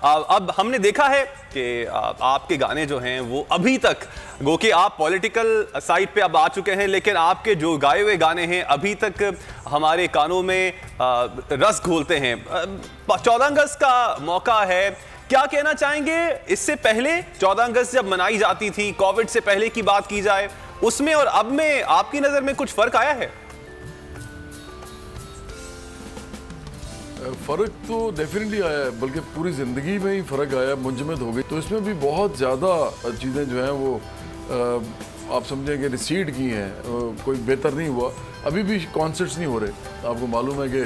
अब हमने देखा है कि आपके गाने जो हैं वो अभी तक, गो कि आप पॉलिटिकल साइड पे अब आ चुके हैं, लेकिन आपके जो गाए हुए गाने हैं अभी तक हमारे कानों में रस घोलते हैं। 14 अगस्त का मौका है, क्या कहना चाहेंगे? इससे पहले 14 अगस्त जब मनाई जाती थी, कोविड से पहले की बात की जाए, उसमें और अब में आपकी नज़र में कुछ फ़र्क आया है? फ़र्क तो डेफिनेटली आया है, बल्कि पूरी ज़िंदगी में ही फ़र्क आया, मुंजमद हो गई। तो इसमें भी बहुत ज़्यादा चीज़ें जो हैं वो आप समझें कि रिसीड की हैं, कोई बेहतर नहीं हुआ। अभी भी कॉन्सर्ट्स नहीं हो रहे। आपको मालूम है कि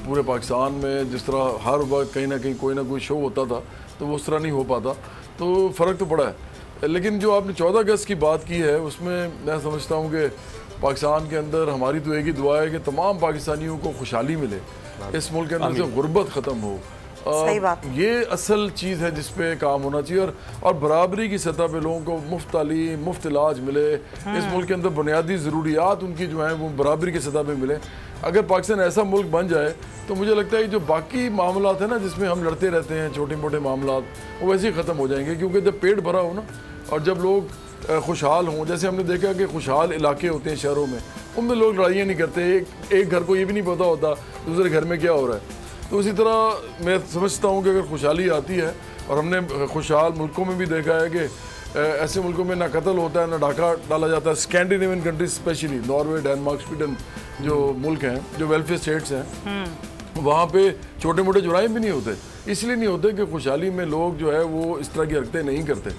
पूरे पाकिस्तान में जिस तरह हर वक्त कहीं ना कहीं कोई ना कोई शो होता था, तो वो उस तरह नहीं हो पाता, तो फ़र्क तो पड़ा है। लेकिन जो आपने 14 अगस्त की बात की है, उसमें मैं समझता हूँ कि पाकिस्तान के अंदर हमारी तो एक ही दुआ है कि तमाम पाकिस्तानियों को खुशहाली मिले, इस मुल्क के अंदर से गुर्बत ख़त्म हो। सही बात। ये असल चीज़ है जिस पे काम होना चाहिए, और बराबरी की सतह पे लोगों को मुफ्त तालीम, मुफ्त इलाज मिले। इस मुल्क के अंदर बुनियादी ज़रूरियात उनकी जो हैं वो बराबरी की सतह पे मिले। अगर पाकिस्तान ऐसा मुल्क बन जाए तो मुझे लगता है कि जो बाकी मामलात हैं ना, जिसमें हम लड़ते रहते हैं, छोटे मोटे मामलात, वो वैसे ही ख़त्म हो जाएंगे। क्योंकि जब पेट भरा हो ना, और जब लोग खुशहाल हों, जैसे हमने देखा कि खुशहाल इलाके होते हैं शहरों में, उनमें लोग लड़ाइयाँ नहीं करते। एक घर को ये भी नहीं पता होता दूसरे घर में क्या हो रहा है। तो उसी तरह मैं समझता हूँ कि अगर खुशहाली आती है, और हमने खुशहाल मुल्कों में भी देखा है कि ऐसे मुल्कों में ना कत्ल होता है, ना डाका डाला जाता है। Scandinavian countries specially Norway, Denmark, Sweden जो मुल्क हैं, जो वेलफेयर स्टेट्स हैं, वहाँ पे छोटे मोटे जुराइम भी नहीं होते। इसलिए नहीं होते कि खुशहाली में लोग जो है वो इस तरह की हरकतें नहीं करते।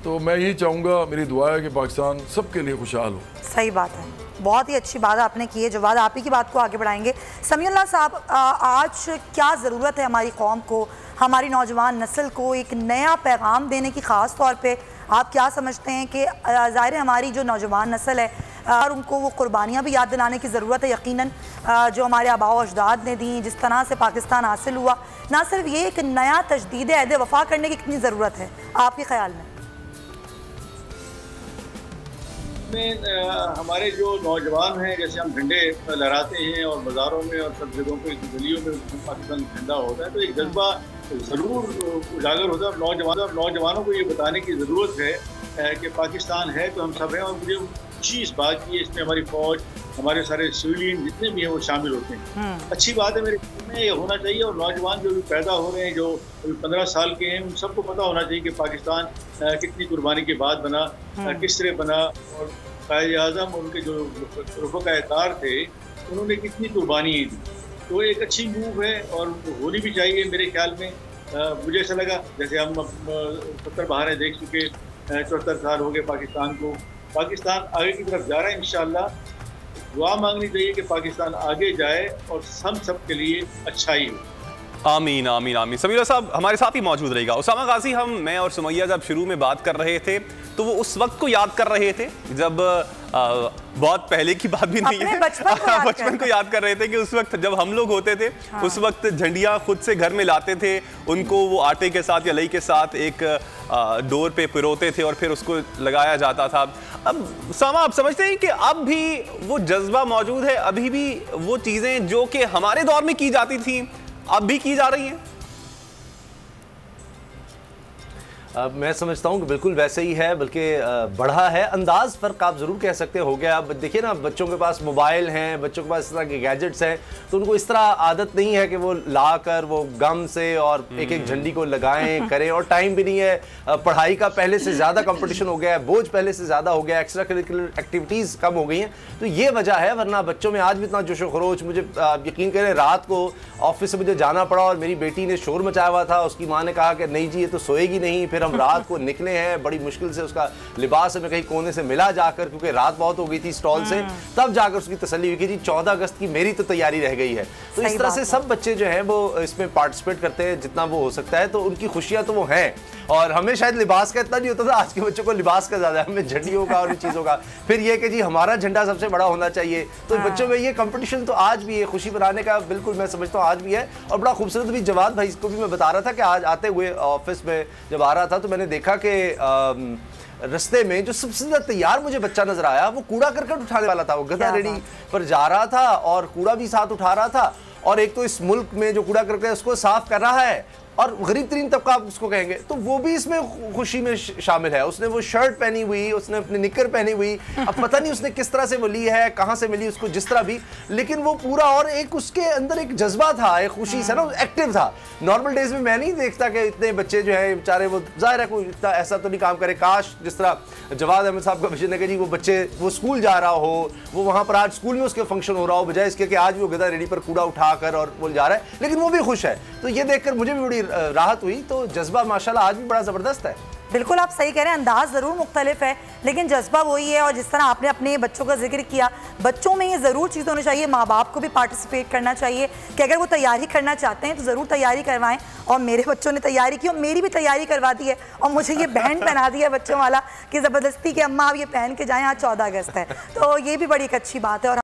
तो मैं यही चाहूँगा, मेरी दुआ है कि पाकिस्तान सबके लिए खुशहाल हो। सही बात है, बहुत ही अच्छी बात आपने की है। जवाद, आप ही की बात को आगे बढ़ाएंगे। समीउल्लाह साहब, आज क्या ज़रूरत है हमारी कौम को, हमारी नौजवान नस्ल को एक नया पैगाम देने की? ख़ास तौर पे आप क्या समझते हैं कि ज़ाहिर है हमारी जो नौजवान नस्ल है, और उनको वो कुर्बानियाँ भी याद दिलाने की ज़रूरत है। यकीनन जो हमारे आबा व अजदाद ने दी, जिस तरह से पाकिस्तान हासिल हुआ, ना सिर्फ ये एक नया तजदीद अहद वफ़ा करने की कितनी ज़रूरत है आपके ख़्याल में? हमारे जो नौजवान हैं, जैसे हम झंडे लहराते हैं और बाज़ारों में और सब जगहों पे गलियों में पाकिस्तान झंडा होता है, तो एक जज्बा ज़रूर उजागर होता है। नौजवानों को ये बताने की ज़रूरत है कि पाकिस्तान है तो हम सब हैं। और मुझे खुशी इस बात की है, इसमें हमारी फ़ौज, हमारे सारे सिविलियन जितने भी हैं वो शामिल होते हैं। अच्छी बात है, मेरे में ये होना चाहिए। और नौजवान जो भी पैदा हो रहे हैं, जो 15 साल के हैं, उन सबको पता होना चाहिए कि पाकिस्तान कितनी कुर्बानी के बाद बना, किस तरह बना, और कायद-ए-आज़म और उनके जो रफ़क़ाए-तार थे, उन्होंने कितनी कुर्बानियाँ दी। तो एक अच्छी मूव है और होनी भी चाहिए मेरे ख्याल में। मुझे ऐसा लगा जैसे हम 70 बहारें देख चुके, 74 साल हो गए पाकिस्तान को। पाकिस्तान आगे की तरफ जा रहा है। इंशाअल्लाह दुआ मांगनी चाहिए कि पाकिस्तान आगे जाए और हम सब के लिए अच्छाई हो। आमीन आमीन आमीन। समीउल्लाह साहब हमारे साथ ही मौजूद रहेगा। उसामा गाजी, मैं और सुमैया जब शुरू में बात कर रहे थे तो वो उस वक्त को याद कर रहे थे जब बहुत पहले की बात भी नहीं है, बचपन को याद कर रहे थे कि उस वक्त जब हम लोग होते थे, उस वक्त झंडियाँ खुद से घर में लाते थे, उनको वो आटे के साथ या लई के साथ एक डोर पे पिरोते थे और फिर उसको लगाया जाता था। अब सामा, आप समझते हैं कि अब भी वो जज्बा मौजूद है? अभी भी वो चीज़ें जो कि हमारे दौर में की जाती थी अब भी की जा रही हैं? मैं समझता हूँ कि बिल्कुल वैसे ही है, बल्कि बढ़ा है। अंदाज फ़र्क आप ज़रूर कह सकते हो गया। अब देखिए ना, बच्चों के पास मोबाइल हैं, बच्चों के पास इस तरह के गैजेट्स हैं, तो उनको इस तरह आदत नहीं है कि वो लाकर वो गम से और एक एक झंडी को लगाएं करें, और टाइम भी नहीं है। पढ़ाई का पहले से ज़्यादा कंपटीशन हो गया है, बोझ पहले से ज़्यादा हो गया, एक्स्ट्रा करिकुलर एक्टिविटीज़ कम हो गई हैं, तो ये वजह है। वरना बच्चों में आज भी इतना जोशो खरोच, मुझे यकीन करें, रात को ऑफिस से मुझे जाना पड़ा और मेरी बेटी ने शोर मचाया हुआ था। उसकी माँ ने कहा कि नहीं जी, ये तो सोएगी नहीं। फिर हम रात को निकले हैं, बड़ी मुश्किल से उसका लिबास हमें कहीं कोने से मिला जाकर, क्योंकि रात बहुत हो गई थी स्टॉल से, तब जाकर उसकी तसल्ली हुई कि जी 14 अगस्त की मेरी तो तैयारी रह गई है। तो इस तरह से सब बच्चे जो हैं वो इसमें पार्टिसिपेट करते हैं जितना वो हो सकता है, तो उनकी खुशियां तो वो हैं। और हमें शायद लिबास का इतना नहीं होता था, आज के बच्चों को लिबास का ज़्यादा है, हमें झंडियों का और इन चीज़ों का। फिर ये कि जी हमारा झंडा सबसे बड़ा होना चाहिए, तो बच्चों में ये कंपटीशन तो आज भी है, खुशी बनाने का बिल्कुल मैं समझता हूँ आज भी है। और बड़ा खूबसूरत भी, जवाद भाई को भी मैं बता रहा था कि आज आते हुए ऑफिस में जब आ रहा था तो मैंने देखा कि रास्ते में जो सबसे ज़्यादा तैयार मुझे बच्चा नजर आया वो कूड़ा करकट उठाने वाला था। वो गधा रेडी पर जा रहा था और कूड़ा भी साथ उठा रहा था, और एक तो इस मुल्क में जो कूड़ा करकट है उसको साफ कर रहा है, और गरीब तरीन तबका आप उसको कहेंगे, तो वो भी इसमें खुशी में शामिल है। उसने वो शर्ट पहनी हुई, उसने अपनी निकर पहनी हुई, अब पता नहीं उसने किस तरह से वो ली है, कहाँ से मिली उसको, जिस तरह भी, लेकिन वो पूरा, और एक उसके अंदर एक जज्बा था, एक खुशी से ना एक्टिव था। नॉर्मल डेज में मैं नहीं देखता कि इतने बच्चे जो है बेचारे, वो जाहिर है कोई इतना ऐसा तो नहीं काम करे। काश जिस तरह जवाद अहमद साहब का विजन है कि जी वो बच्चे वो स्कूल जा रहा हो, वो वहाँ पर आज स्कूल में उसके फंक्शन हो रहा हो, बजाय इसके कि आज वो गधा रेडी पर कूड़ा उठाकर और वो जा रहा है, लेकिन वो भी खुश है। तो ये देखकर मुझे भी बड़ी राहत हुई। तो जज्बा माशाल्लाह आज भी बड़ा ज़बरदस्त है। बिल्कुल आप सही कह रहे हैं, अंदाज ज़रूर मुख्तलिफ है लेकिन जज्बा वही है। और जिस तरह आपने अपने बच्चों का जिक्र किया, बच्चों में ये ज़रूर चीज़ होनी चाहिए, माँ बाप को भी पार्टिसिपेट करना चाहिए कि अगर वो तैयारी करना चाहते हैं तो ज़रूर तैयारी करवाएं। और मेरे बच्चों ने तैयारी की और मेरी भी तैयारी करवा दी है, और मुझे ये बैंड पहना दिया बच्चों वाला कि ज़बरदस्ती कि अम्मा आप ये पहन के जाएँ, आज 14 अगस्त है। तो ये भी बड़ी एक अच्छी बात है। और